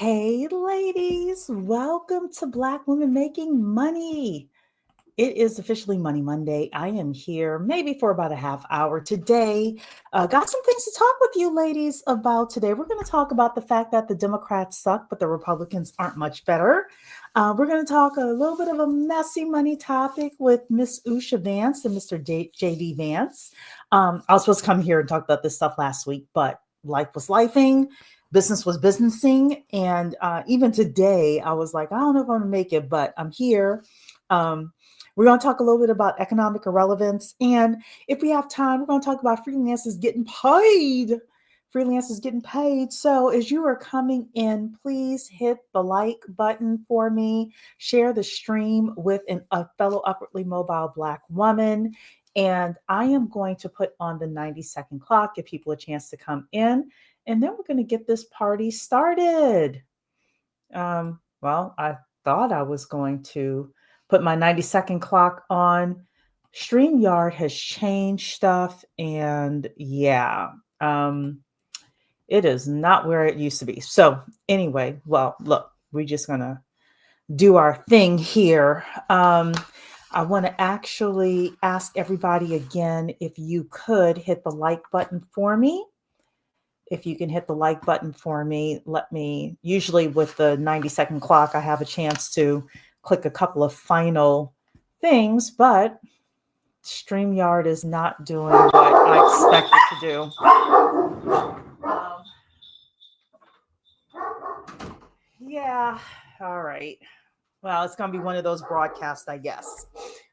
Hey, ladies, welcome to Black Women Making Money. It is officially Money Monday. I am here maybe for about a half hour today. Got some things to talk with you ladies about today. We're going to talk about the fact that the Democrats suck, but the Republicans aren't much better. We're going to talk a little bit of a messy money topic with Miss Usha Vance and Mr. JD Vance. I was supposed to come here and talk about this stuff last week, but life was lifing. Business was businessing. And even today, I was like, I don't know if I'm going to make it, but I'm here. We're going to talk a little bit about economic irrelevance. And if we have time, we're going to talk about freelancers getting paid. Freelancers getting paid. So as you are coming in, please hit the like button for me. Share the stream with a fellow upwardly mobile Black woman. And I am going to put on the 90-second clock, give people a chance to come in. And then we're going to get this party started. Well, I thought I was going to put my 90-second clock on. StreamYard has changed stuff. And yeah, it is not where it used to be. So anyway, well, look, we're just going to do our thing here. I want to actually ask everybody again, if you could hit the like button for me. If you can hit the like button for me, usually with the 90-second clock, I have a chance to click a couple of final things, but StreamYard is not doing what I expect it to do. Yeah, all right. Well, it's going to be one of those broadcasts, I guess.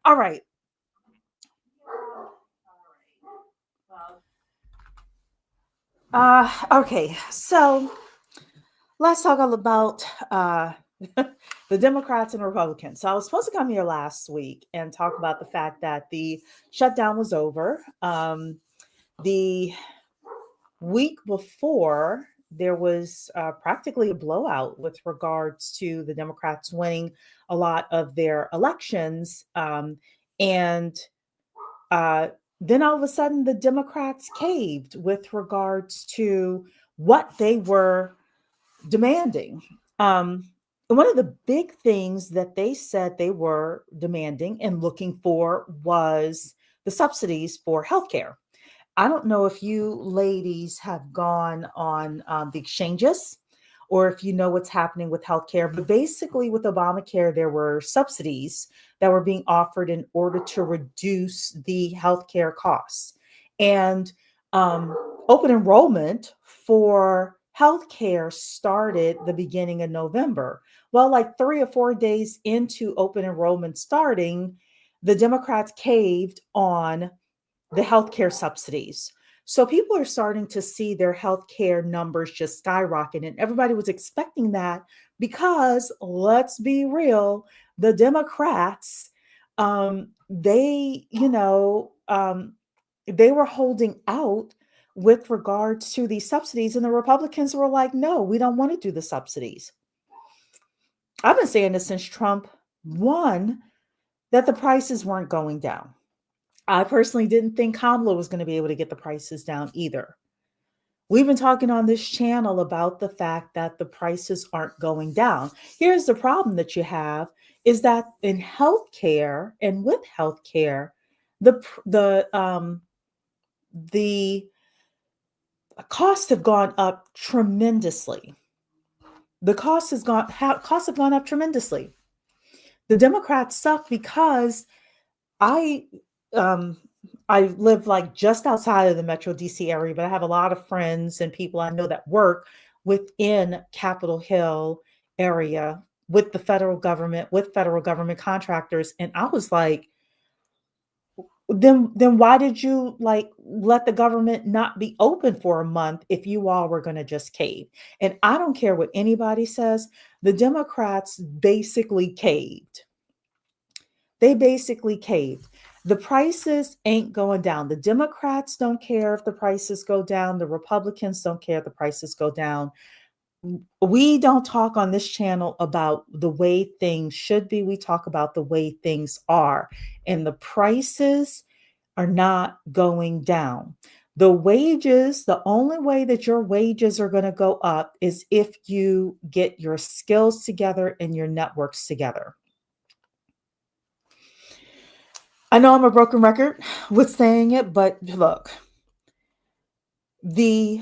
All right. Okay, so let's talk all about the Democrats and Republicans. So I was supposed to come here last week and talk about the fact that the shutdown was over. The week before, there was practically a blowout with regards to the Democrats winning a lot of their elections. And then all of a sudden, the Democrats caved with regards to what they were demanding. One of the big things that they said they were demanding and looking for was the subsidies for healthcare. I don't know if you ladies have gone on the exchanges or if you know what's happening with healthcare, but basically with Obamacare, there were subsidies that were being offered in order to reduce the healthcare costs. And open enrollment for healthcare started the beginning of November. Well, like 3 or 4 days into open enrollment starting, the Democrats caved on the healthcare subsidies. So people are starting to see their healthcare numbers just skyrocket. And everybody was expecting that because, let's be real, the Democrats, they were holding out with regards to these subsidies. And the Republicans were like, no, we don't want to do the subsidies. I've been saying this since Trump won, that the prices weren't going down. I personally didn't think Kamala was going to be able to get the prices down either. We've been talking on this channel about the fact that the prices aren't going down. Here's the problem that you have is that in healthcare and with healthcare, the costs have gone up tremendously. Costs have gone up tremendously. The Democrats suck because I live like just outside of the Metro DC area, but I have a lot of friends and people I know that work within Capitol Hill area with the federal government, with federal government contractors. And I was like, then why did you let the government not be open for a month if you all were going to just cave? And I don't care what anybody says. The Democrats basically caved. They basically caved. The prices ain't going down. The Democrats don't care if the prices go down. The Republicans don't care if the prices go down. We don't talk on this channel about the way things should be. We talk about the way things are. And the prices are not going down. The only way that your wages are going to go up is if you get your skills together and your networks together. I know I'm a broken record with saying it, but look, the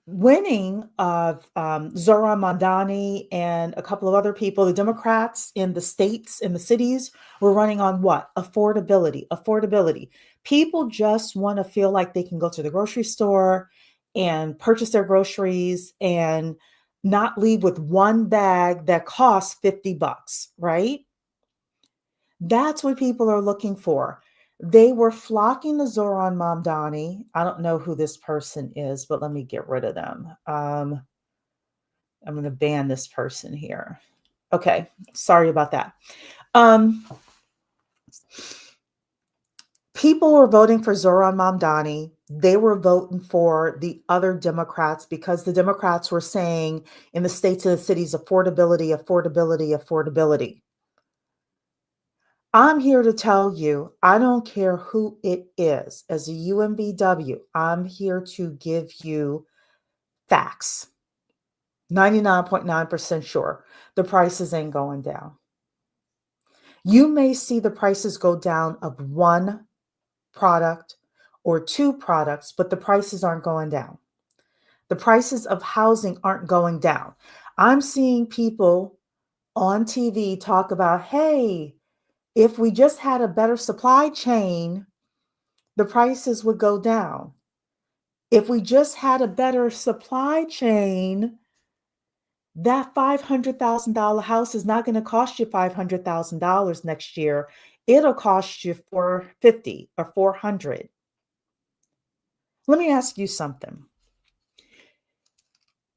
winning of Zohran Mamdani and a couple of other people, the Democrats in the states, in the cities, were running on what? Affordability, affordability. People just want to feel like they can go to the grocery store and purchase their groceries and not leave with one bag that costs $50, right? That's what people are looking for. They were flocking to Zohran Mamdani. I don't know who this person is, but let me get rid of them. I'm going to ban this person here. Okay, sorry about that. People were voting for Zohran Mamdani. They were voting for the other Democrats because the Democrats were saying in the states and the cities, affordability, affordability, affordability. I'm here to tell you, I don't care who it is. As a UMBW, I'm here to give you facts. 99.9% sure the prices ain't going down. You may see the prices go down of one product or two products, but the prices aren't going down. The prices of housing aren't going down. I'm seeing people on TV talk about, hey, if we just had a better supply chain, the prices would go down. If we just had a better supply chain, that $500,000 house is not going to cost you $500,000 next year. It'll cost you $450 or $400. Let me ask you something.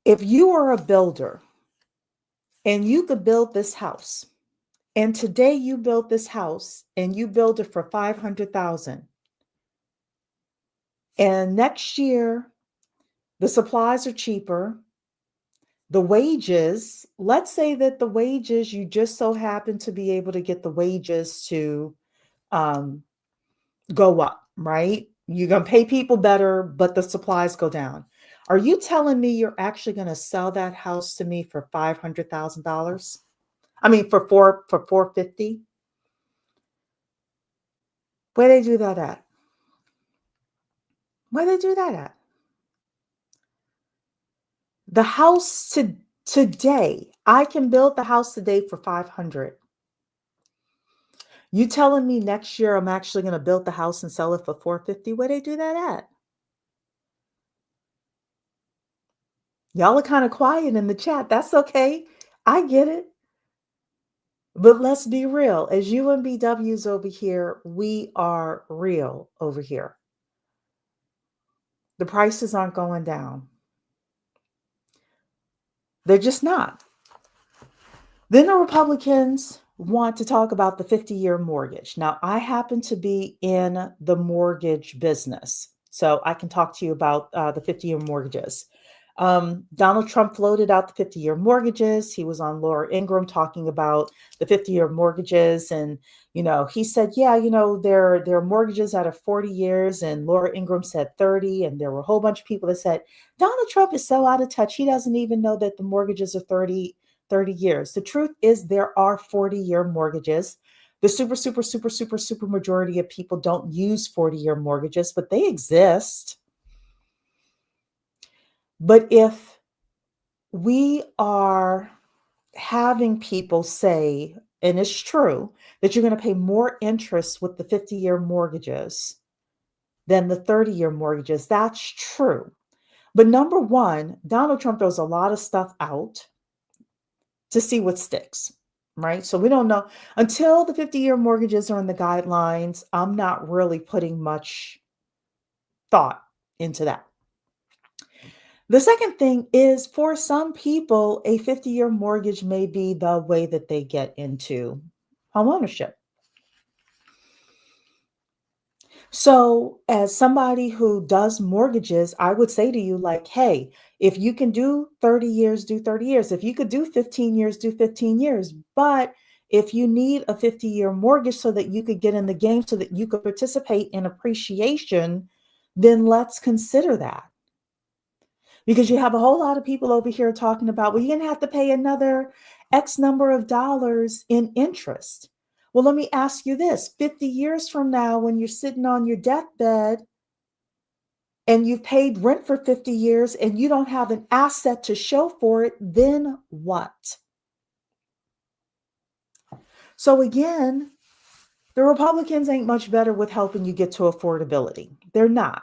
If you are a builder and you could build this house, and today you built this house and you build it for $500,000, and next year the supplies are cheaper, the wages, let's say that the wages, you just so happen to be able to get the wages to go up, right? You're going to pay people better, but the supplies go down. Are you telling me you're actually going to sell that house to me for $500,000? I mean, for 450? Where they do that at? Where they do that at? The house today, I can build the house today for 500. You telling me next year I'm actually going to build the house and sell it for 450? Where they do that at? Y'all are kind of quiet in the chat. That's okay. I get it. But let's be real. As UMBWs over here, we are real over here. The prices aren't going down. They're just not. Then the Republicans want to talk about the 50-year mortgage. Now, I happen to be in the mortgage business, so I can talk to you about the 50-year mortgages. Donald Trump floated out the 50-year mortgages. He was on Laura Ingraham talking about the 50-year mortgages. And, he said, yeah, there are mortgages out of 40 years. And Laura Ingraham said 30. And there were a whole bunch of people that said, Donald Trump is so out of touch. He doesn't even know that the mortgages are 30 years. The truth is there are 40-year mortgages. The super majority of people don't use 40-year mortgages, but they exist. But if we are having people say, and it's true, that you're going to pay more interest with the 50-year mortgages than the 30-year mortgages, that's true. But number one, Donald Trump throws a lot of stuff out to see what sticks, right? So we don't know. Until the 50-year mortgages are in the guidelines, I'm not really putting much thought into that. The second thing is, for some people, a 50-year mortgage may be the way that they get into homeownership. So as somebody who does mortgages, I would say to you, like, hey, if you can do 30 years, do 30 years. If you could do 15 years, do 15 years. But if you need a 50-year mortgage so that you could get in the game, so that you could participate in appreciation, then let's consider that. Because you have a whole lot of people over here talking about, well, you're going to have to pay another X number of dollars in interest. Well, let me ask you this: 50 years from now, when you're sitting on your deathbed and you've paid rent for 50 years and you don't have an asset to show for it, then what? So again, the Republicans ain't much better with helping you get to affordability. They're not.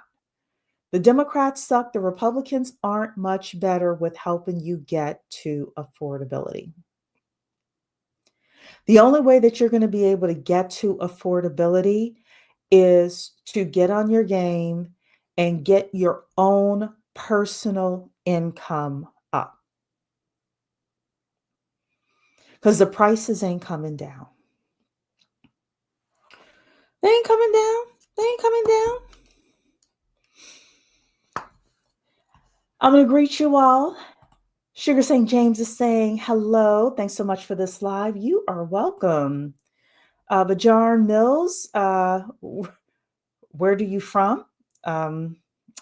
The Democrats suck. The Republicans aren't much better with helping you get to affordability. The only way that you're going to be able to get to affordability is to get on your game and get your own personal income up. Because the prices ain't coming down. They ain't coming down. They ain't coming down. I'm going to greet you all. Sugar St. James is saying hello. Thanks so much for this live. You are welcome. Bajar Mills, where do you from? I don't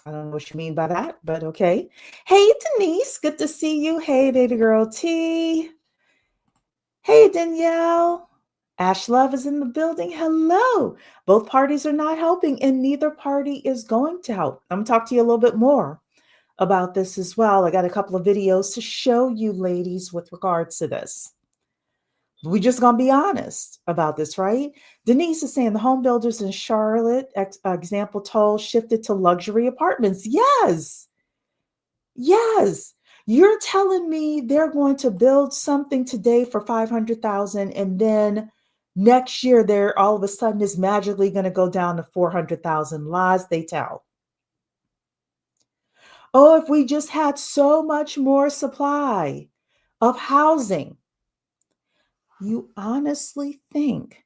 know what you mean by that, but okay. Hey, Denise, good to see you. Hey, Data Girl T. Hey, Danielle. Ash Love is in the building. Hello. Both parties are not helping, and neither party is going to help. I'm going to talk to you a little bit more about this as well. I got a couple of videos to show you ladies with regards to this. We just gonna be honest about this, right? Denise is saying the home builders in Charlotte, example told, shifted to luxury apartments. Yes. Yes. You're telling me they're going to build something today for 500,000 and then next year they're all of a sudden is magically going to go down to 400,000. Lies they tell. Oh, if we just had so much more supply of housing. You honestly think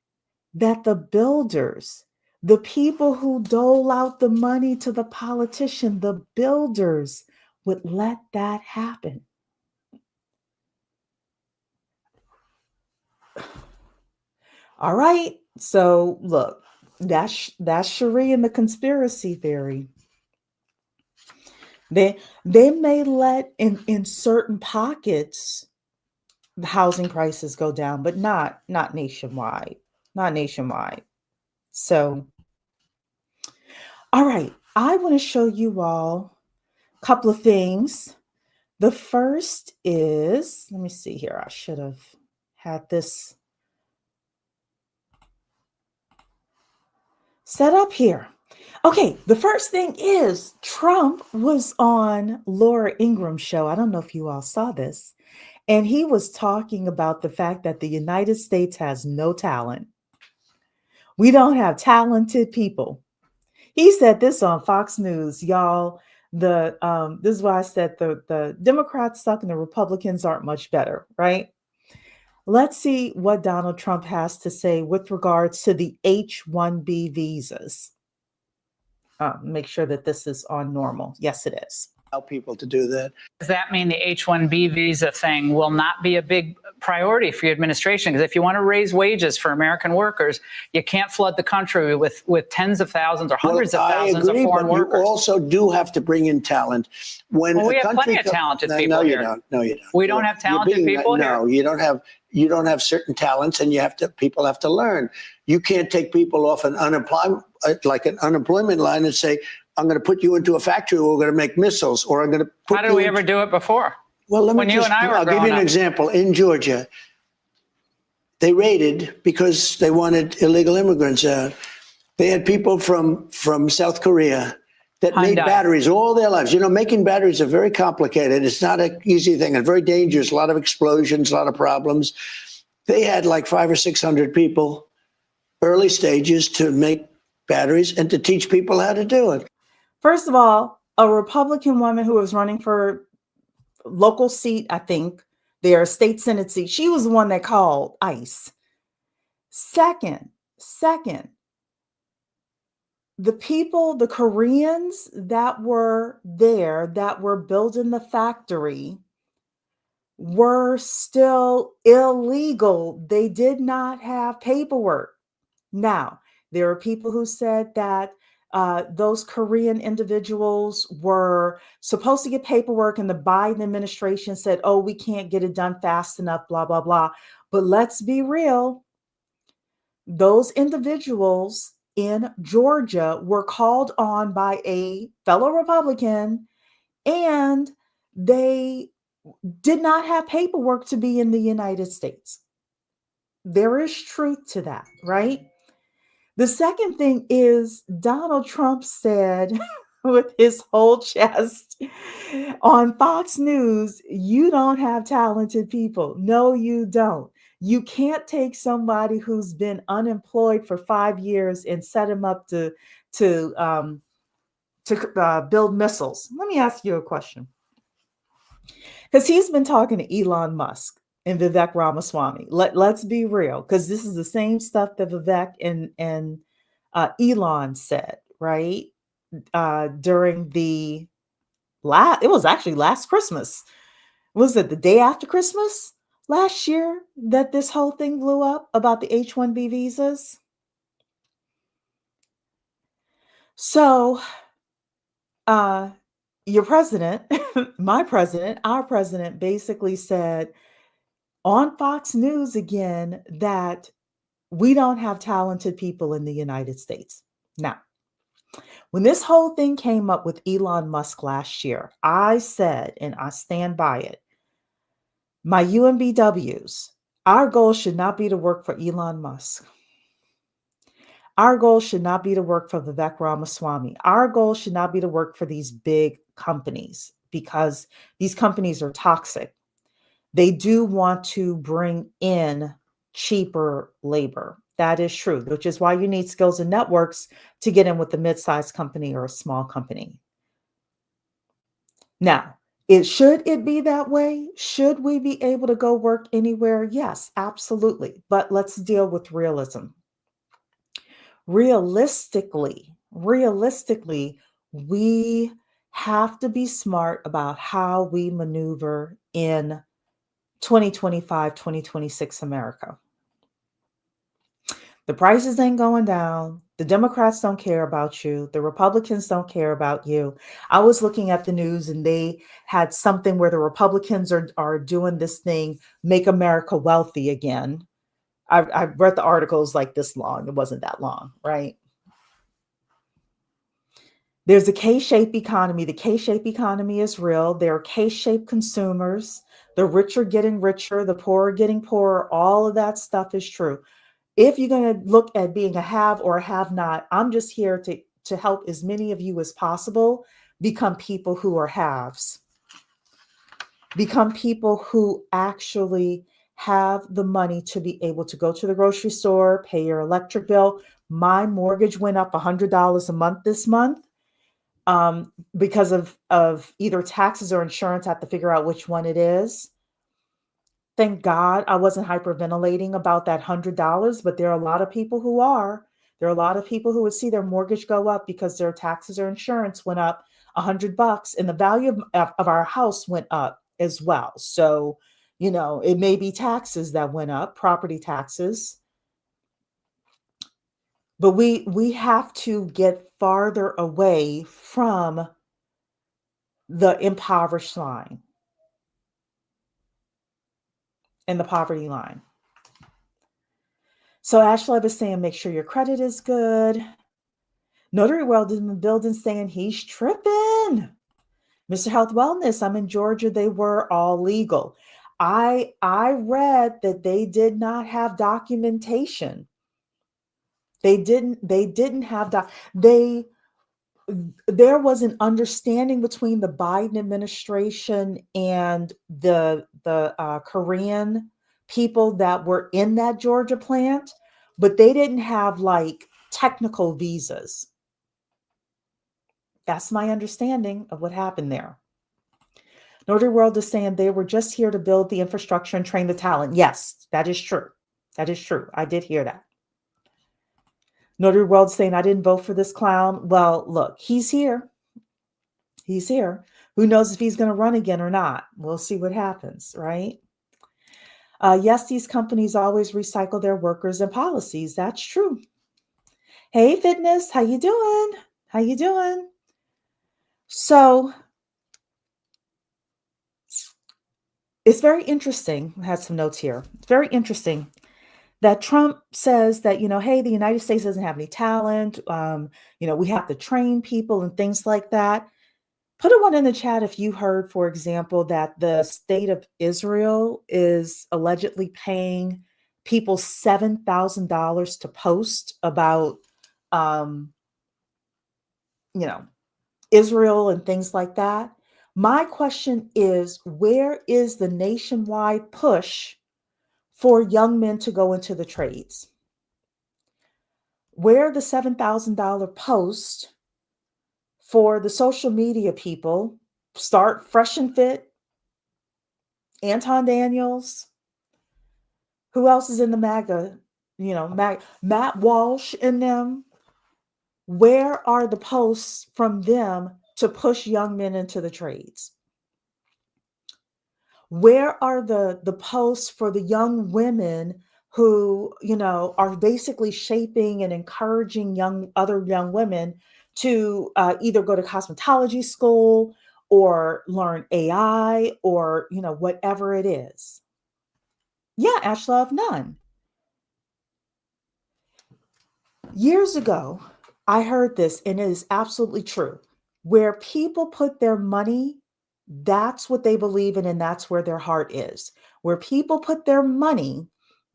that the builders, the people who dole out the money to the politician, the builders would let that happen? All right. So look, that's Cherie and the conspiracy theory. They may let in certain pockets the housing prices go down, but not nationwide. Not nationwide. So, all right, I want to show you all a couple of things. The first is, let me see here. I should have had this set up here. Okay, the first thing is Trump was on Laura Ingram's show. I don't know if you all saw this. And he was talking about the fact that the United States has no talent. We don't have talented people. He said this on Fox News, y'all. This is why I said the Democrats suck and the Republicans aren't much better, right? Let's see what Donald Trump has to say with regards to the H-1B visas. Make sure that this is on normal. Yes, it is. People to do that. Does that mean the H-1B visa thing will not be a big priority for your administration? Because if you want to raise wages for American workers, you can't flood the country with tens of thousands or hundreds of thousands of foreign workers. You also do have to bring in talent. When we have plenty of talented people here. No, you don't. We don't have talented people here? No, you don't have certain talents, and people have to learn. You can't take people off an unemployment line and say, I'm going to put you into a factory where we're going to make missiles, or I'm going to put How did we ever do it before? Well, I'll give you an example. In Georgia, they raided because they wanted illegal immigrants out. They had people from South Korea that made batteries all their lives. You know, making batteries are very complicated. It's not an easy thing and very dangerous. A lot of explosions, a lot of problems. They had like 500 or 600 people, early stages, to make batteries and to teach people how to do it. First of all, a Republican woman who was running for local seat, I think, their state Senate seat, she was the one that called ICE. Second, the people, the Koreans that were there, that were building the factory, were still illegal. They did not have paperwork. Now, there are people who said that those Korean individuals were supposed to get paperwork, and the Biden administration said, oh, we can't get it done fast enough, blah, blah, blah. But let's be real. Those individuals in Georgia were called on by a fellow Republican, and they did not have paperwork to be in the United States. There is truth to that, right? The second thing is Donald Trump said with his whole chest on Fox News, you don't have talented people. No, you don't. You can't take somebody who's been unemployed for 5 years and set him up to build missiles. Let me ask you a question. Because he's been talking to Elon Musk and Vivek Ramaswamy. Let's be real, because this is the same stuff that Vivek and Elon said, right? During it was actually last Christmas. Was it the day after Christmas last year that this whole thing blew up about the H-1B visas? So, your president, my president, our president basically said on Fox News again that we don't have talented people in the United States. Now, when this whole thing came up with Elon Musk last year, I said, and I stand by it, my UMBWs, our goal should not be to work for Elon Musk. Our goal should not be to work for Vivek Ramaswamy. Our goal should not be to work for these big companies, because these companies are toxic. They do want to bring in cheaper labor. That is true, which is why you need skills and networks to get in with a mid-sized company or a small company. Now, should it be that way? Should we be able to go work anywhere? Yes, absolutely. But let's deal with realism. Realistically, we have to be smart about how we maneuver in 2025, 2026 America. The prices ain't going down. The Democrats don't care about you. The Republicans don't care about you. I was looking at the news and they had something where the Republicans are doing this thing, make America wealthy again. I've read the articles like this long. It wasn't that long, right? There's a K-shaped economy. The K-shaped economy is real. There are K-shaped consumers. The rich are getting richer. The poor are getting poorer. All of that stuff is true. If you're going to look at being a have or a have not, I'm just here to help as many of you as possible become people who are haves. Become people who actually have the money to be able to go to the grocery store, pay your electric bill. My mortgage went up $100 a month this month because of either taxes or insurance. I have to figure out which one it is. Thank God I wasn't hyperventilating about that $100, but there are a lot of people who are. There are a lot of people who would see their mortgage go up because their taxes or insurance went up $100, and the value of our house went up as well. So, it may be taxes that went up, property taxes. But we have to get farther away from the impoverished line and the poverty line. So Ashley was saying, make sure your credit is good. Notary World is in the building saying he's tripping. Mr. Health Wellness, I'm in Georgia. They were all legal. I read that they did not have documentation. They didn't have there was an understanding between the Biden administration and the Korean people that were in that Georgia plant, but they didn't have like technical visas. That's my understanding of what happened there. Notary World is saying they were just here to build the infrastructure and train the talent. Yes, that is true. That is true. I did hear that. Notary World saying, I didn't vote for this clown. Well, look, he's here. He's here. Who knows if he's going to run again or not? We'll see what happens, right? Yes, these companies always recycle their workers and policies. That's true. Hey, Fitness, how you doing? How you doing? So it's very interesting. I had some notes here. It's very interesting that Trump says that, hey, the United States doesn't have any talent. We have to train people and things like that. Put a one in the chat if you heard, for example, that the state of Israel is allegedly paying people $7,000 to post about, um, Israel and things like that. My question is, where is the nationwide push for young men to go into the trades? Where are the $7,000 posts for the social media people? Start Fresh and Fit, Anton Daniels. Who else is in the MAGA? Matt Walsh and them. Where are the posts from them to push young men into the trades? Where are the posts for the young women who, are basically shaping and encouraging other young women to either go to cosmetology school or learn AI or, whatever it is? Yeah, Ashlove, none. Years ago, I heard this, and it is absolutely true. Where people put their money, that's what they believe in, and that's where their heart is. Where people put their money,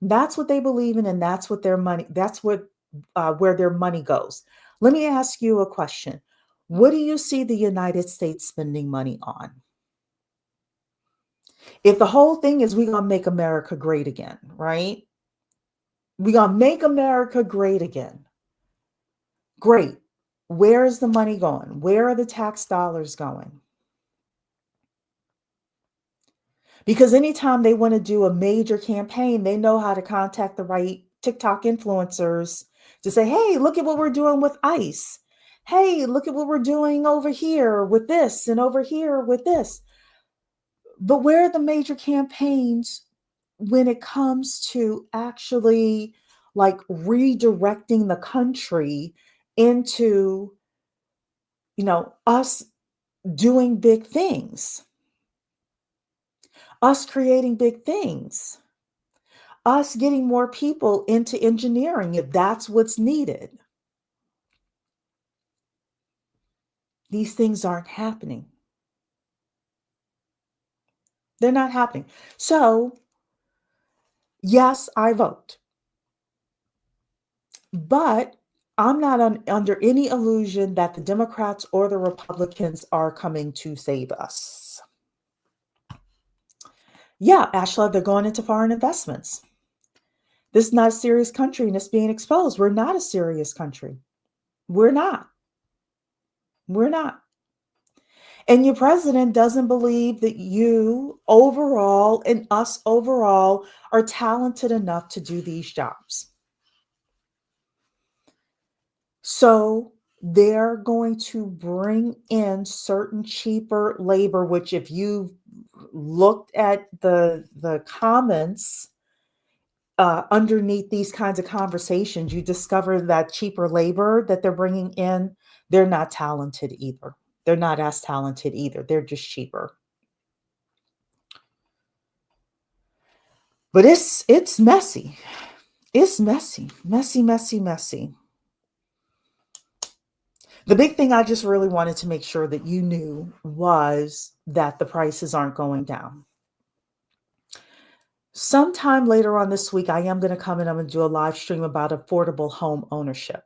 that's what they believe in, and that's what where their money goes. Let me ask you a question. What do you see the United States spending money on? If the whole thing is we're going to make America great again, right? We're going to make America great again. Great. Where is the money going? Where are the tax dollars going? Because anytime they want to do a major campaign, they know how to contact the right TikTok influencers to say, hey, look at what we're doing with ICE. Hey, look at what we're doing over here with this and over here with this. But where are the major campaigns when it comes to actually like redirecting the country into, us doing big things, us creating big things, us getting more people into engineering if that's what's needed? These things aren't happening. They're not happening. So, yes, I vote. But I'm not under any illusion that the Democrats or the Republicans are coming to save us. Yeah, Ashla, they're going into foreign investments. This is not a serious country and it's being exposed. We're not a serious country. We're not. We're not. And your president doesn't believe that you overall and us overall are talented enough to do these jobs. So they're going to bring in certain cheaper labor, which if you've looked at the comments underneath these kinds of conversations, you discover that cheaper labor that they're bringing in, they're not talented either. They're not as talented either. They're just cheaper. But it's messy. It's messy. Messy. The big thing I just really wanted to make sure that you knew was that the prices aren't going down. Sometime later on this week, I am going to come and I'm going to do a live stream about affordable home ownership.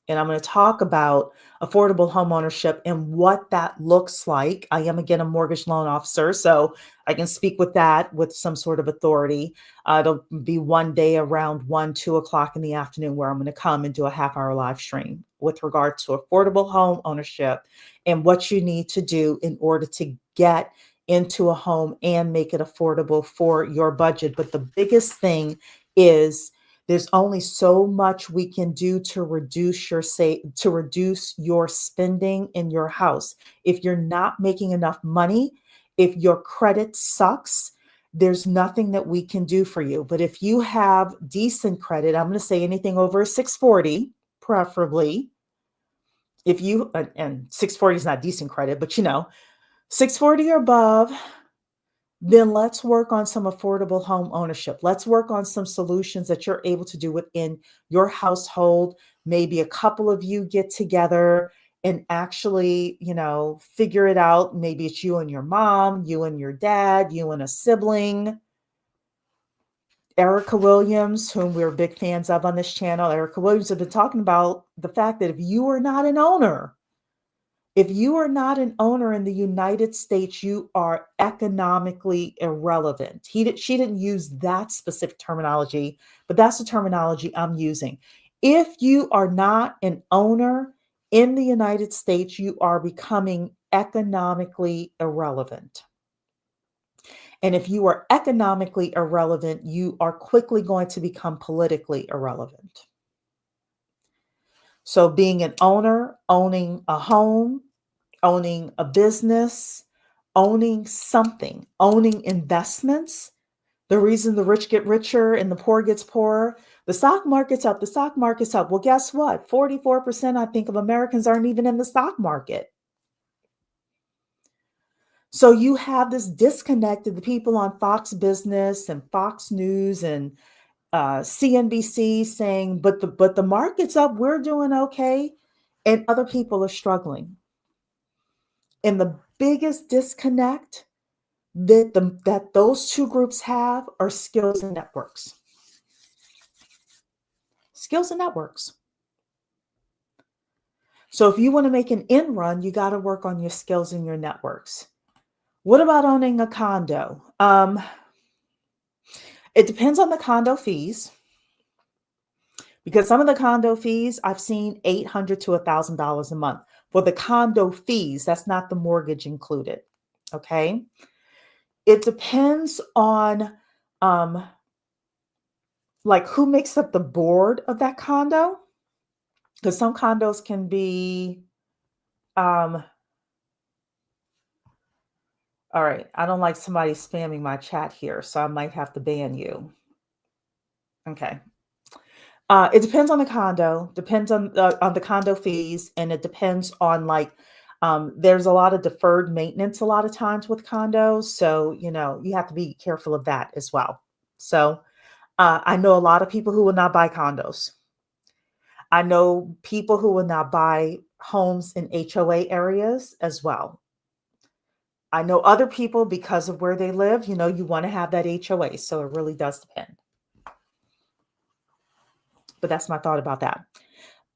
And I'm going to talk about affordable home ownership and what that looks like. I am, again, a mortgage loan officer, so I can speak with that with some sort of authority. It'll be one day around 2 o'clock in the afternoon where I'm going to come and do a half-hour live stream with regard to affordable home ownership and what you need to do in order to get into a home and make it affordable for your budget. But the biggest thing is there's only so much we can do to reduce your spending in your house. If you're not making enough money, if your credit sucks, there's nothing that we can do for you. But if you have decent credit, I'm going to say anything over 640, preferably. If you, and 640 is not decent credit, but 640 or above, then let's work on some affordable home ownership. Let's work on some solutions that you're able to do within your household. Maybe a couple of you get together and actually, figure it out. Maybe it's you and your mom, you and your dad, you and a sibling. Erica Williams, whom we're big fans of on this channel, Erica Williams has been talking about the fact that if you are not an owner in the United States, you are economically irrelevant. She didn't use that specific terminology, but that's the terminology I'm using. If you are not an owner in the United States, you are becoming economically irrelevant. And if you are economically irrelevant, you are quickly going to become politically irrelevant. So being an owner, owning a home, owning a business, owning something, owning investments. The reason the rich get richer and the poor gets poorer, the stock market's up, the stock market's up. Well, guess what? 44%, I think, of Americans aren't even in the stock market. So you have this disconnect of the people on Fox Business and Fox News and CNBC saying, but the market's up, we're doing okay, and other people are struggling. And the biggest disconnect that those two groups have are skills and networks. Skills and networks. So if you want to make an end run, you got to work on your skills and your networks. What about owning a condo? It depends on the condo fees, because some of the condo fees I've seen $800 to $1,000 a month for the condo fees. That's not the mortgage included. Okay. It depends on like who makes up the board of that condo, because some condos can be all right, I don't like somebody spamming my chat here, so I might have to ban you. Okay. It depends on the condo, depends on the condo fees, and it depends on there's a lot of deferred maintenance a lot of times with condos, so you have to be careful of that as well. So I know a lot of people who will not buy condos. I know people who will not buy homes in HOA areas as well. I know other people, because of where they live, you want to have that HOA. So it really does depend. But that's my thought about that.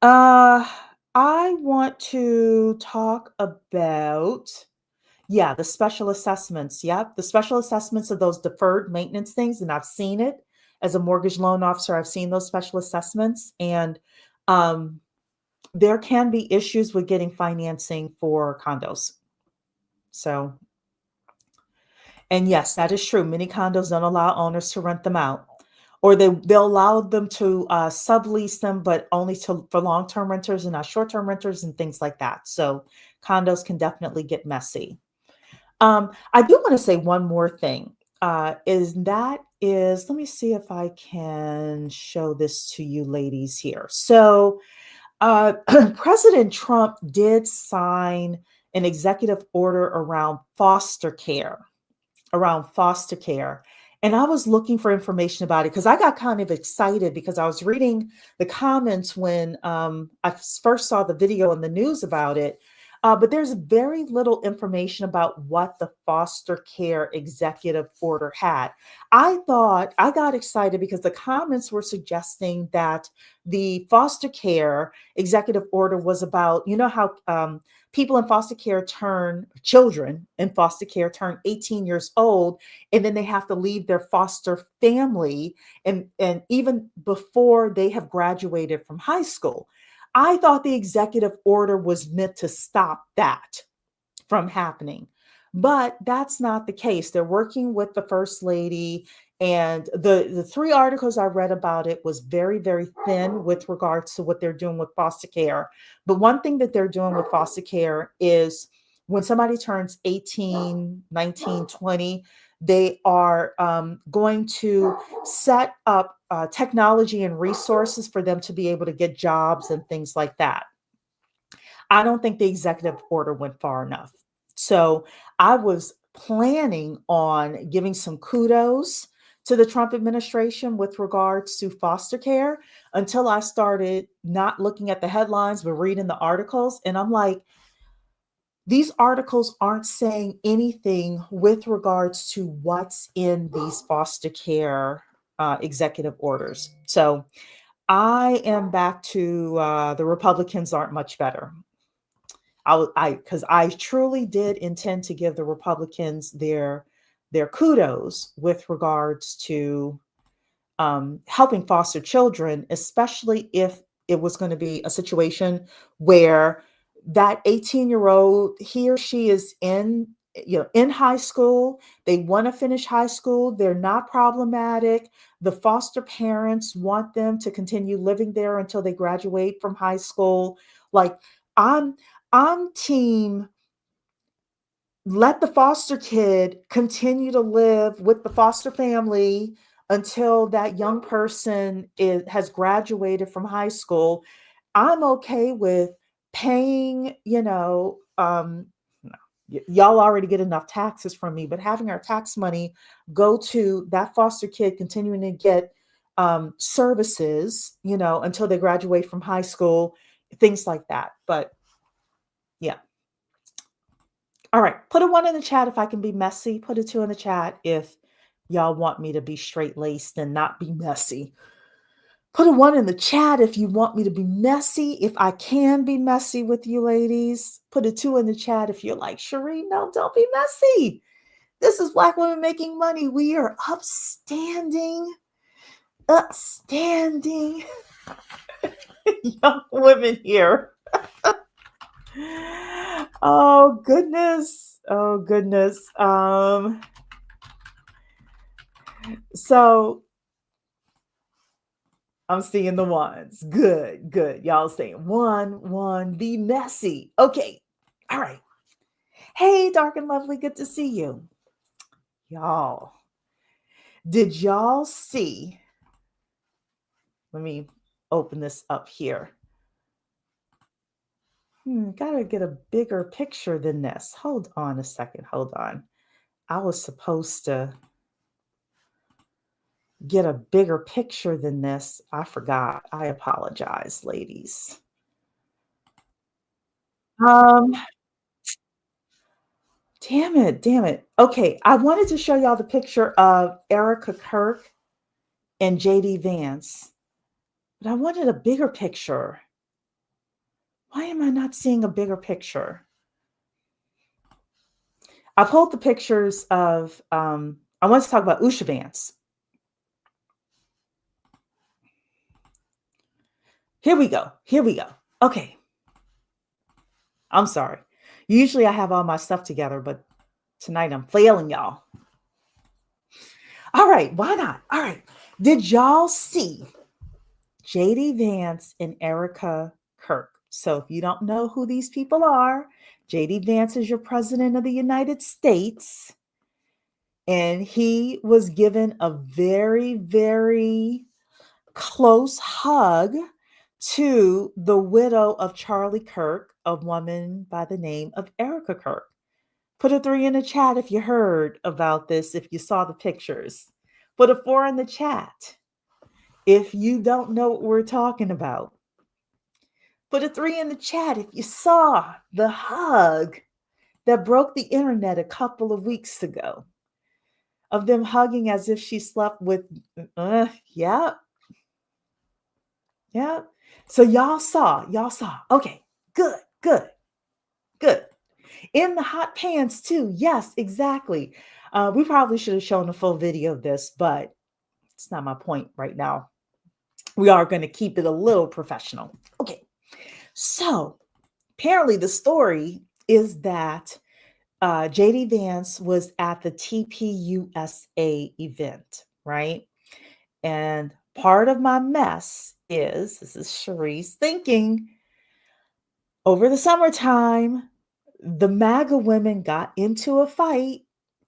I want to talk about, the special assessments. Yep, the special assessments of those deferred maintenance things. And I've seen it as a mortgage loan officer. I've seen those special assessments. And there can be issues with getting financing for condos. So, and yes, that is true. Many condos don't allow owners to rent them out, or they'll allow them to sublease them, but only for long-term renters and not short-term renters and things like that. So condos can definitely get messy. I do want to say one more thing. Let me see if I can show this to you ladies here. So President Trump did sign an executive order around foster care. And I was looking for information about it because I got kind of excited because I was reading the comments when I first saw the video in the news about it. But there's very little information about what the foster care executive order had. I got excited because the comments were suggesting that the foster care executive order was about, how people in foster care children in foster care turn 18 years old, and then they have to leave their foster family and even before they have graduated from high school. I thought the executive order was meant to stop that from happening, but that's not the case. They're working with the First Lady, and the 3 articles I read about it was very, very thin with regards to what they're doing with foster care. But one thing that they're doing with foster care is when somebody turns 18, 19, 20, they are going to set up technology and resources for them to be able to get jobs and things like that. I don't think the executive order went far enough. So I was planning on giving some kudos to the Trump administration with regards to foster care until I started not looking at the headlines, but reading the articles. And I'm like, these articles aren't saying anything with regards to what's in these foster care executive orders. So I am back to the Republicans aren't much better. Because I truly did intend to give the Republicans their kudos with regards to helping foster children, especially if it was going to be a situation where that 18-year-old, he or she is in high school. They want to finish high school. They're not problematic. The foster parents want them to continue living there until they graduate from high school. Like, I'm team, let the foster kid continue to live with the foster family until that young person has graduated from high school. I'm okay with paying, y'all already get enough taxes from me, but having our tax money go to that foster kid continuing to get services, until they graduate from high school, things like that. But yeah. All right. Put a 1 in the chat if I can be messy. Put a 2 in the chat if y'all want me to be straight-laced and not be messy. Put a 1 in the chat if you want me to be messy, if I can be messy with you ladies. Put a 2 in the chat if you're like, Cherie, no, don't be messy. This is Black Women Making Money. We are upstanding young women here. Oh goodness. So I'm seeing the ones. Good. Y'all saying one, be messy. Okay. All right. Hey, dark and lovely. Good to see you. Y'all. Did y'all see? Let me open this up here. Gotta get a bigger picture than this. Hold on a second. Hold on. I was supposed to get a bigger picture than this. I forgot. I apologize, ladies. Damn it. Okay, I wanted to show y'all the picture of Erica Kirk and JD Vance, but I wanted a bigger picture. Why am I not seeing a bigger picture? I pulled the pictures of, I want to talk about Usha Vance. Here we go. Okay. I'm sorry. Usually I have all my stuff together, but tonight I'm failing y'all. All right, why not? All right. Did y'all see JD Vance and Erica Kirk? So if you don't know who these people are, JD Vance is your president of the United States. And he was given a very, very close hug to the widow of Charlie Kirk, a woman by the name of Erica Kirk. Put a 3 in the chat if you heard about this, if you saw the pictures. Put a 4 in the chat if you don't know what we're talking about. Put a 3 in the chat if you saw the hug that broke the internet a couple of weeks ago of them hugging as if she slept with, yeah. So y'all saw. Okay, good. In the hot pants too. Yes, exactly. We probably should have shown a full video of this, but it's not my point right now. We are going to keep it a little professional. Okay. So apparently the story is that JD Vance was at the TPUSA event, right? And part of my mess is, this is Cherie's thinking, over the summertime, the MAGA women got into a fight.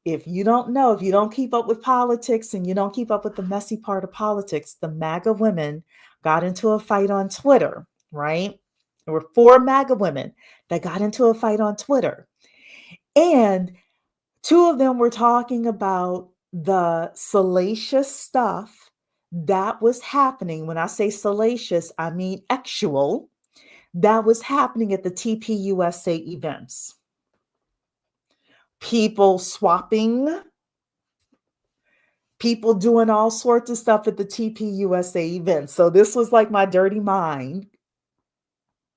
If you don't know, if you don't keep up with politics and you don't keep up with the messy part of politics, the MAGA women got into a fight on Twitter, right? There were 4 MAGA women that got into a fight on Twitter. And 2 of them were talking about the salacious stuff that was happening. When I say salacious, I mean actual, that was happening at the TPUSA events. People swapping, people doing all sorts of stuff at the TPUSA events. So this was like my dirty mind.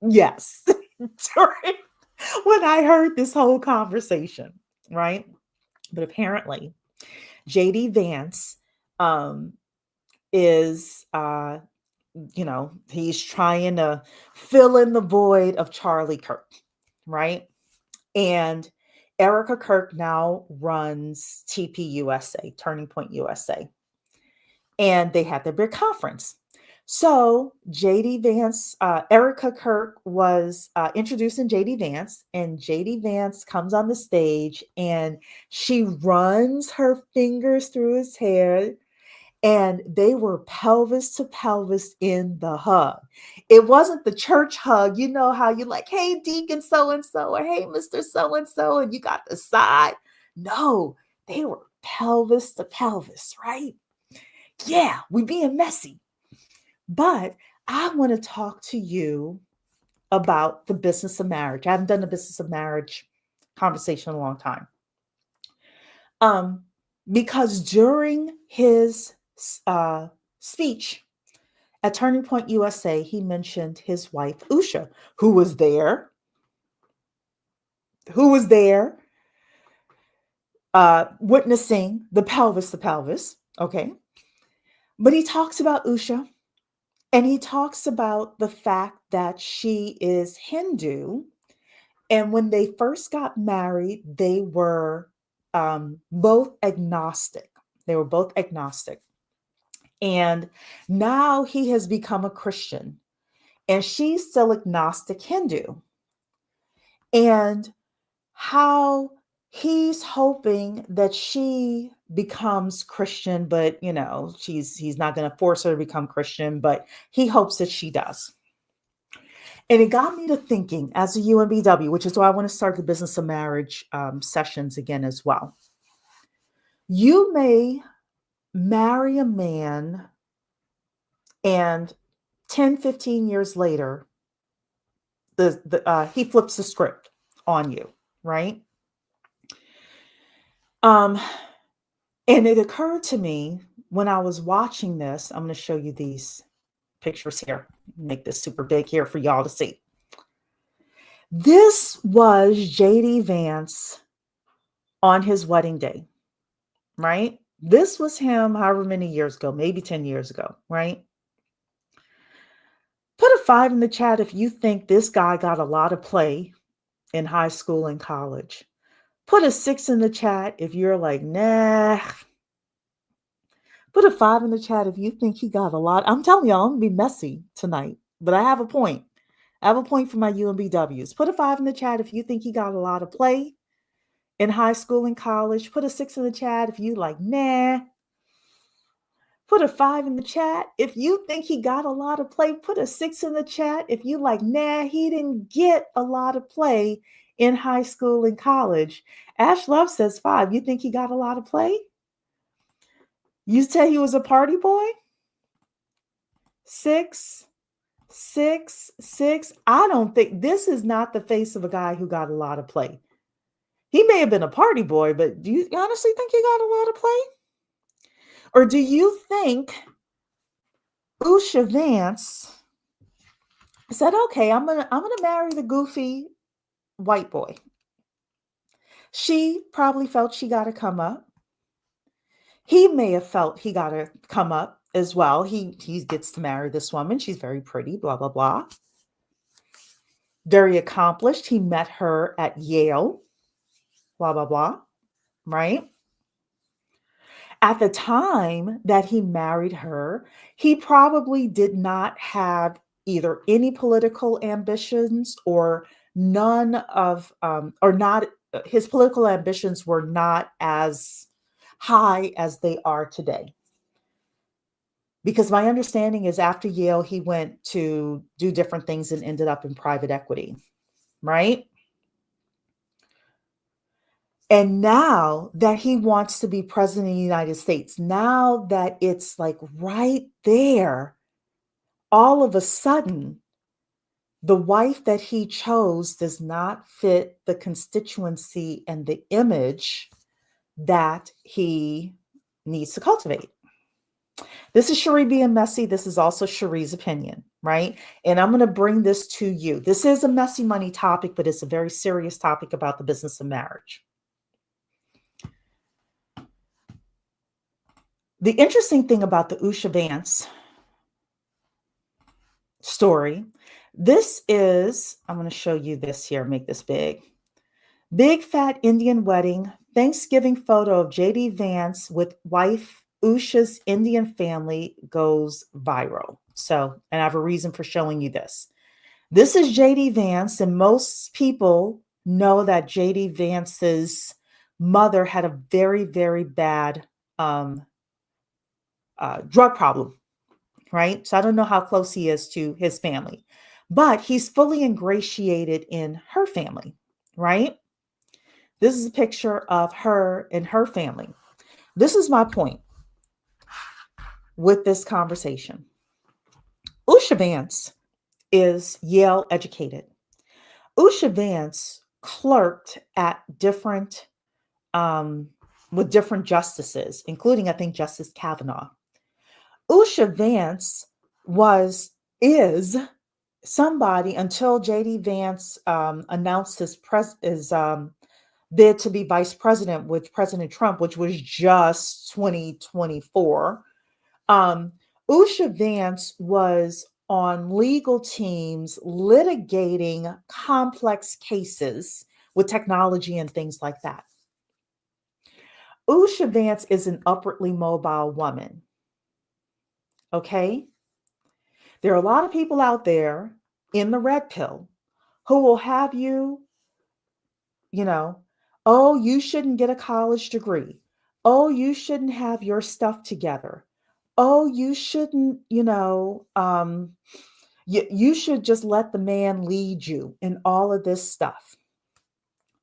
Yes. When I heard this whole conversation, right? But apparently, JD Vance is, he's trying to fill in the void of Charlie Kirk, right? And Erica Kirk now runs TPUSA, Turning Point USA. And they had their big conference. So JD Vance, Erica Kirk was introducing JD Vance, and JD Vance comes on the stage and she runs her fingers through his hair, and they were pelvis to pelvis in the hug. It wasn't the church hug. You know how you're like, hey, Deacon so-and-so, or hey, Mr. So-and-so, and you got the side. No, they were pelvis to pelvis, right? Yeah, we being messy. But I want to talk to you about the business of marriage. I haven't done the business of marriage conversation in a long time. Because during his speech at Turning Point USA, he mentioned his wife, Usha, who was there witnessing the pelvis to pelvis. Okay. But he talks about Usha. And he talks about the fact that she is Hindu. And when they first got married, they were both agnostic. And now he has become a Christian. And she's still agnostic Hindu. And how he's hoping that she becomes Christian, but he's not going to force her to become Christian, but he hopes that she does. And it got me to thinking, as a UMBW, which is why I want to start the business of marriage sessions again as well. You may marry a man and 10, 15 years later, he flips the script on you, right? And it occurred to me when I was watching this, I'm going to show you these pictures here, make this super big here for y'all to see. This was JD Vance on his wedding day, right? This was him however many years ago, maybe 10 years ago, right? Put a 5 in the chat if you think this guy got a lot of play in high school and college. Put a 6 in the chat if you're like, nah. Put a 5 in the chat if you think he got a lot. I'm telling y'all, I'm going to be messy tonight, but I have a point. I have a point for my UMBWs. Put a 5 in the chat if you think he got a lot of play in high school and college. Put a 6 in the chat if you like, nah. Put a 5 in the chat if you think he got a lot of play. Put a 6 in the chat if you like, nah, he didn't get a lot of play in high school and college. Ash Love says 5. You think he got a lot of play? You say he was a party boy? 6, 6, 6. I don't think this is not the face of a guy who got a lot of play. He may have been a party boy, but do you honestly think he got a lot of play? Or do you think Usha Vance said, okay, I'm gonna marry the goofy white boy? She probably felt she got to come up. He may have felt he got to come up as well. He gets to marry this woman. She's very pretty, blah, blah, blah. Very accomplished. He met her at Yale, blah, blah, blah, right? At the time that he married her, he probably did not have either any political ambitions or none of, or not, his political ambitions were not as high as they are today. Because my understanding is after Yale, he went to do different things and ended up in private equity, right? And now that he wants to be president of the United States, now that it's like right there, all of a sudden, the wife that he chose does not fit the constituency and the image that he needs to cultivate. This is Cherie being messy. This is also Cherie's opinion, right? And I'm going to bring this to you. This is a messy money topic, but it's a very serious topic about the business of marriage. The interesting thing about the Usha Vance story, this is, I'm going to show you this here, make this big. Big fat Indian wedding, Thanksgiving photo of JD Vance with wife Usha's Indian family goes viral. So, and I have a reason for showing you this. This is JD Vance, and most people know that JD Vance's mother had a very, very bad drug problem, right? So I don't know how close he is to his family, but he's fully ingratiated in her family, right? This is a picture of her and her family. This is my point with this conversation. Usha Vance is Yale educated. Usha Vance clerked at different, with different justices, including, I think, Justice Kavanaugh. Usha Vance is somebody until JD Vance announced his bid to be vice president with President Trump, which was just 2024. Usha Vance was on legal teams litigating complex cases with technology and things like that. Usha Vance is an upwardly mobile woman. Okay? There are a lot of people out there in the red pill who will have you, oh, you shouldn't get a college degree. Oh, you shouldn't have your stuff together. Oh, you shouldn't, you should just let the man lead you in all of this stuff.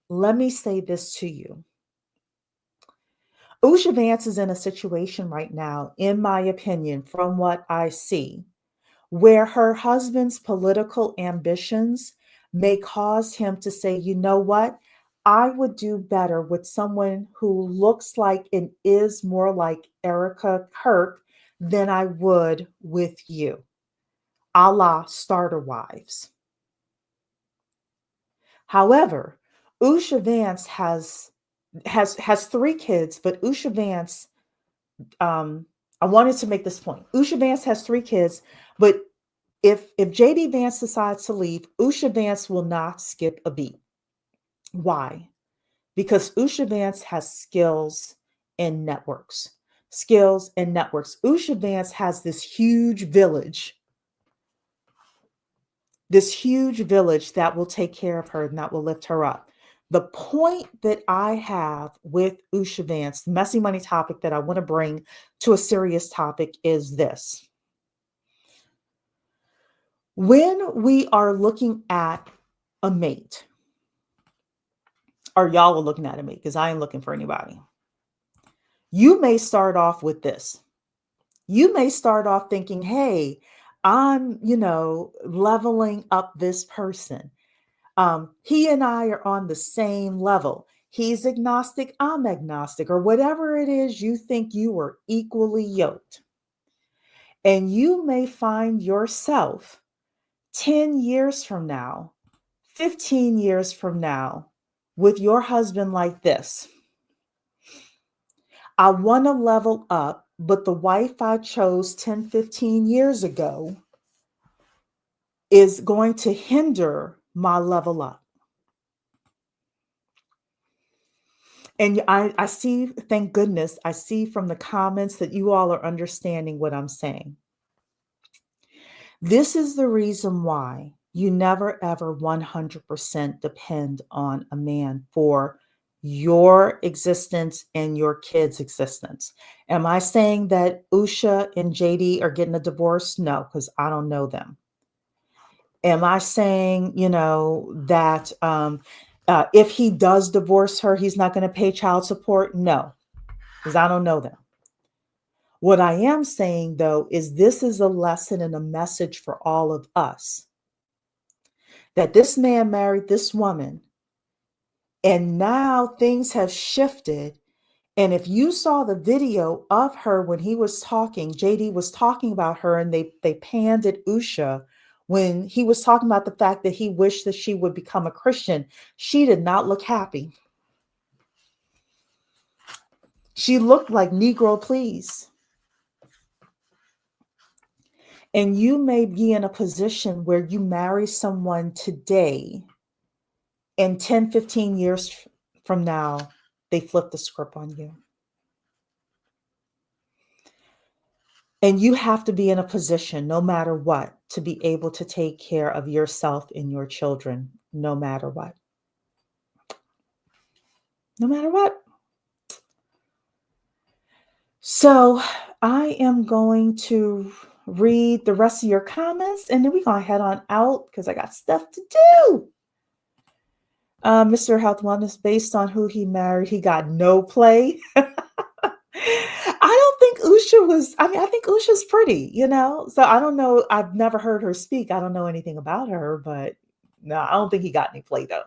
Let me say this to you. Usha Vance is in a situation right now, in my opinion, from what I see, where her husband's political ambitions may cause him to say, you know what? I would do better with someone who looks like and is more like Erica Kirk than I would with you, a la starter wives. However, Usha Vance has 3 kids, but Usha Vance, I wanted to make this point. Usha Vance has 3 kids, but if JD Vance decides to leave, Usha Vance will not skip a beat. Why? Because Usha Vance has skills and networks. Usha Vance has this huge village that will take care of her and that will lift her up. The point that I have with Usha Vance, the messy money topic that I want to bring to a serious topic is this. When we are looking at a mate, or y'all are looking at a mate, because I ain't looking for anybody, you may start off with this. You may start off thinking, hey, I'm, leveling up this person. He and I are on the same level. He's agnostic, I'm agnostic, or whatever it is you think you are equally yoked. And you may find yourself 10 years from now, 15 years from now, with your husband like this. I want to level up, but the wife I chose 10, 15 years ago is going to hinder my level up. And I see, thank goodness, I see from the comments that you all are understanding what I'm saying. This is the reason why you never, ever 100% depend on a man for your existence and your kids' existence. Am I saying that Usha and JD are getting a divorce? No, because I don't know them. Am I saying, that if he does divorce her, he's not going to pay child support? No, because I don't know them. What I am saying, though, is this is a lesson and a message for all of us, that this man married this woman, and now things have shifted. And if you saw the video of her when he was talking, JD was talking about her, and they panned at Usha when he was talking about the fact that he wished that she would become a Christian. She did not look happy. She looked like Negro, please. And you may be in a position where you marry someone today, and 10, 15 years from now, they flip the script on you. And you have to be in a position, no matter what, to be able to take care of yourself and your children, no matter what. No matter what. So I am going to read the rest of your comments, and then we're going to head on out because I got stuff to do. Mr. Health Wellness, based on who he married, he got no play. I don't think Usha was, I think Usha's pretty, so I don't know. I've never heard her speak. I don't know anything about her, but no, I don't think he got any play though.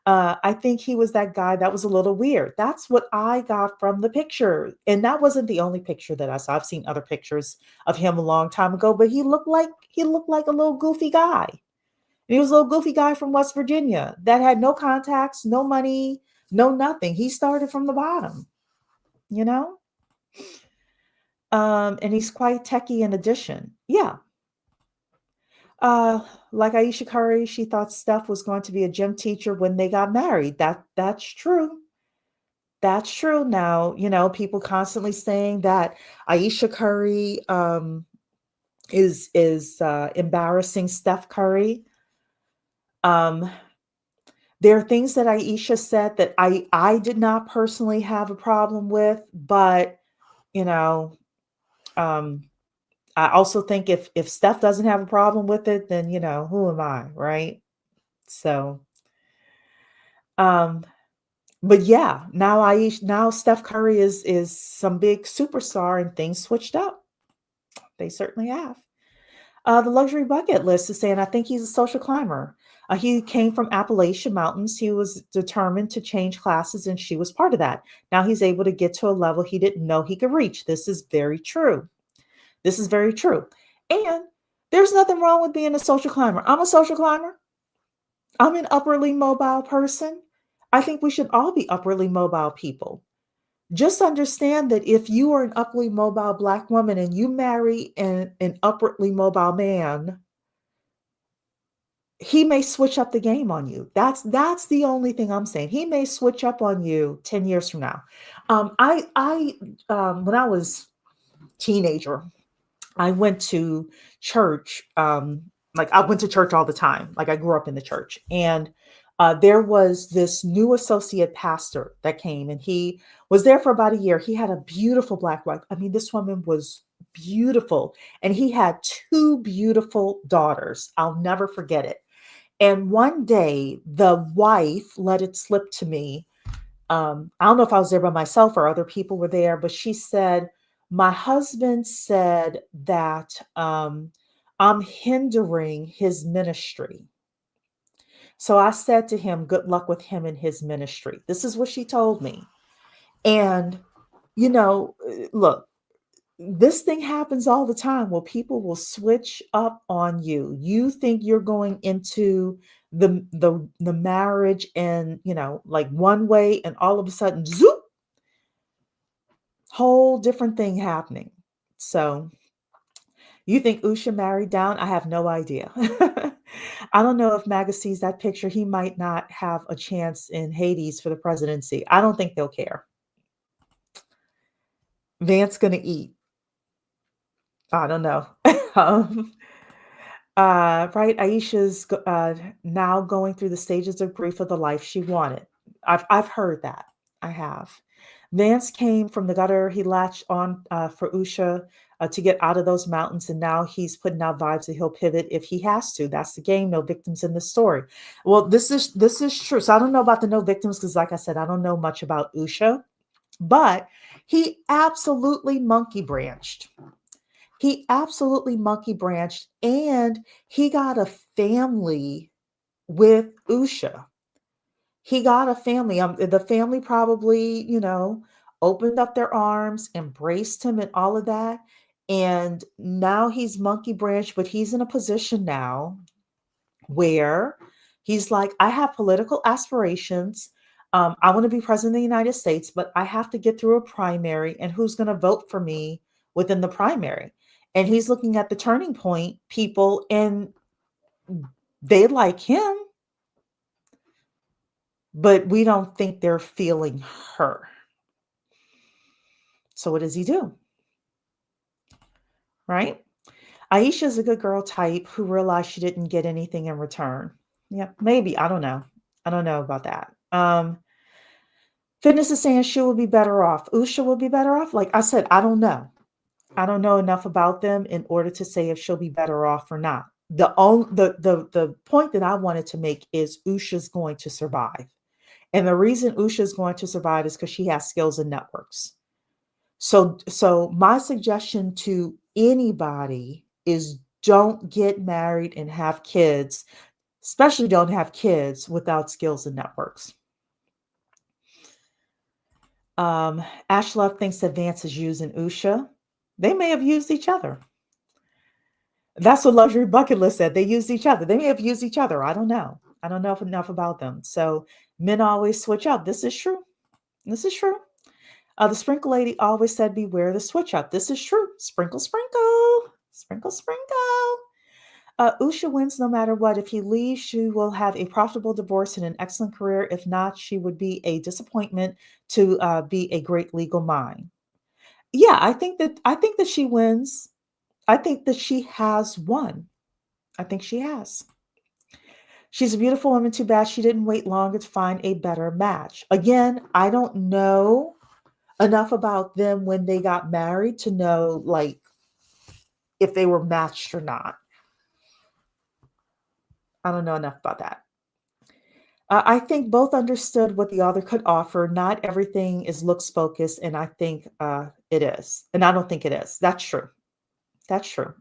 I think he was that guy that was a little weird. That's what I got from the picture. And that wasn't the only picture that I saw. I've seen other pictures of him a long time ago, but he looked like a little goofy guy. And he was a little goofy guy from West Virginia that had no contacts, no money, no nothing. He started from the bottom, and he's quite techie in addition. Yeah. Like Aisha Curry, she thought Steph was going to be a gym teacher when they got married. That's true. That's true. Now, people constantly saying that Aisha Curry is embarrassing Steph Curry. There are things that Aisha said that I did not personally have a problem with, but I also think if Steph doesn't have a problem with it, then who am I, right? So, but yeah, now Steph Curry is some big superstar, and things switched up. They certainly have. The luxury bucket list is saying, I think he's a social climber. He came from Appalachian Mountains. He was determined to change classes, and she was part of that. Now he's able to get to a level he didn't know he could reach. This is very true. This is very true. And there's nothing wrong with being a social climber. I'm a social climber. I'm an upwardly mobile person. I think we should all be upwardly mobile people. Just understand that if you are an upwardly mobile Black woman and you marry an upwardly mobile man, he may switch up the game on you. That's the only thing I'm saying. He may switch up on you 10 years from now. I when I was teenager, I went to church. Like I went to church all the time. Like I grew up in the church, and there was this new associate pastor that came, and he was there for about a year. He had a beautiful Black wife. I mean, this woman was beautiful, and he had two beautiful daughters. I'll never forget it. And one day, the wife let it slip to me. I don't know if I was there by myself or other people were there, but she said, my husband said that I'm hindering his ministry. So I said to him, good luck with him and his ministry. This is what she told me. And, look, this thing happens all the time where people will switch up on you. You think you're going into the marriage and, like one way, and all of a sudden, zoop, whole different thing happening. So you think Usha married down? I have no idea. I don't know if MAGA sees that picture. He might not have a chance in Hades for the presidency. I don't think they'll care. Vance gonna eat. I don't know. Right. Aisha's now going through the stages of grief of the life she wanted. I've heard that. I have. Vance came from the gutter. He latched on for Usha to get out of those mountains, and now he's putting out vibes that he'll pivot if he has to. That's the game. No victims in the story. Well, this is true. So I don't know about the no victims because, like I said, I don't know much about Usha, but he absolutely monkey branched. He absolutely monkey branched, and he got a family with Usha. He got a family. The family probably, opened up their arms, embraced him, and all of that. And now he's monkey branch, but he's in a position now where he's like, I have political aspirations. I want to be president of the United States, but I have to get through a primary, and who's going to vote for me within the primary? And he's looking at the turning point people, and they like him, but we don't think they're feeling her. So what does he do? Right? Aisha's a good girl type who realized she didn't get anything in return. Yeah, maybe. I don't know. I don't know about that. Fitness is saying she will be better off. Usha will be better off. Like I said, I don't know. I don't know enough about them in order to say if she'll be better off or not. The point that I wanted to make is Usha's going to survive. And the reason Usha is going to survive is because she has skills and networks. So my suggestion to anybody is don't get married and have kids, especially don't have kids without skills and networks. Ashlove thinks that Vance is using Usha. They may have used each other. That's what Luxury Bucket List said. They used each other. They may have used each other. I don't know. I don't know enough about them. So men always switch up. This is true. This is true. The sprinkle lady always said, beware the switch up. This is true. Sprinkle, sprinkle, sprinkle, sprinkle. Usha wins no matter what. If he leaves, she will have a profitable divorce and an excellent career. If not, she would be a disappointment to be a great legal mind. Yeah, I think that she wins. I think that she has won. I think she has. She's a beautiful woman. Too bad she didn't wait longer to find a better match. Again, I don't know enough about them when they got married to know, like, if they were matched or not. I don't know enough about that. I think both understood what the other could offer. Not everything is looks focused, and I think it is. And I don't think it is. That's true. That's true.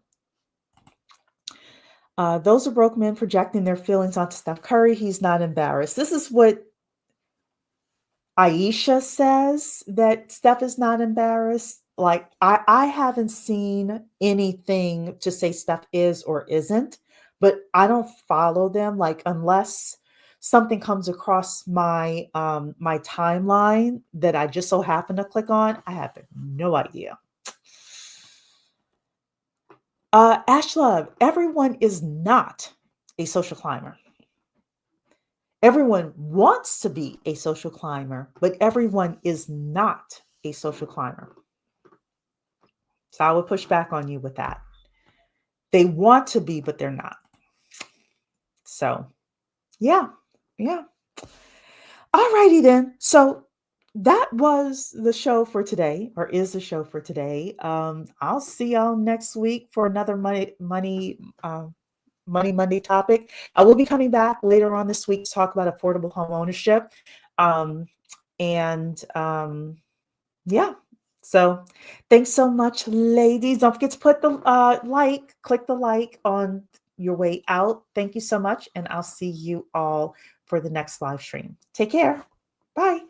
Those are broke men projecting their feelings onto Steph Curry. He's not embarrassed. This is what Aisha says, that Steph is not embarrassed. Like, I haven't seen anything to say Steph is or isn't, but I don't follow them. Like, unless something comes across my my timeline that I just so happen to click on, I have no idea. Ashlove, everyone is not a social climber. Everyone wants to be a social climber, but everyone is not a social climber. So I would push back on you with that. They want to be, but they're not. So, yeah. All righty then. So that was the show for today, or is the show for today. I'll see y'all next week for another Money Monday topic. I will be coming back later on this week to talk about affordable home ownership. Yeah. So thanks so much, ladies. Don't forget to put the click the like on your way out. Thank you so much. And I'll see you all for the next live stream. Take care. Bye.